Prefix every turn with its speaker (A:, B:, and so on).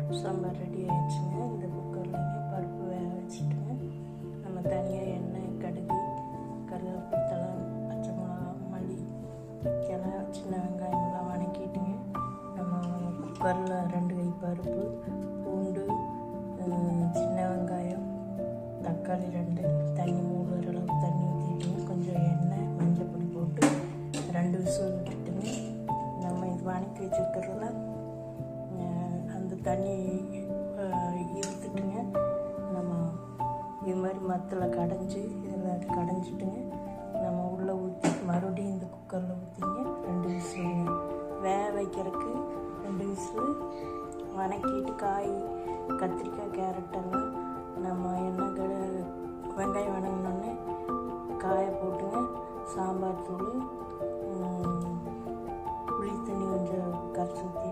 A: பருப்பு சாம்பார் ரெடி ஆயிடுச்சுங்க. இந்த குக்கர்லேயே பருப்பு வேக வச்சுட்டுங்க. நம்ம தனியாக எண்ணெய், கடுகு, கருவேப்பிலை, பச்சை மிளகா, மல்லி, கிளை, சின்ன வெங்காயம்லாம் வதக்கிட்டுங்க. நம்ம குக்கரில் 2 கை பருப்பு, பூண்டு, சின்ன வெங்காயம், தக்காளி 2, தண்ணி 3 அளவுக்கு தண்ணி ஊற்றிட்டுங்க. கொஞ்சம் எண்ணெய், மஞ்சள் பொடி போட்டு 2 விசில் விட்டுட்டுங்க. நம்ம இது வதக்கி வச்சுருக்கிறதுல அந்த தண்ணி இருத்துட்டுங்க. நம்ம இது மாதிரி மத்தில் கடைஞ்சி இதில் கடைஞ்சிட்டுங்க. நம்ம உள்ளே ஊற்றி மறுபடியும் இந்த குக்கரில் ஊற்றிங்க. 2 விசிலுங்க. வேக வைக்கிறதுக்கு 2 விசில். வதக்கிட்டு காய், கத்திரிக்காய், கேரட்டெல்லாம் நம்ம எண்ணெய் வெங்காயம் வதங்கினோடனே காயை போட்டுங்க. சாம்பார் தூள், புளி தண்ணி கொஞ்சம் கரைச்சி ஊற்றி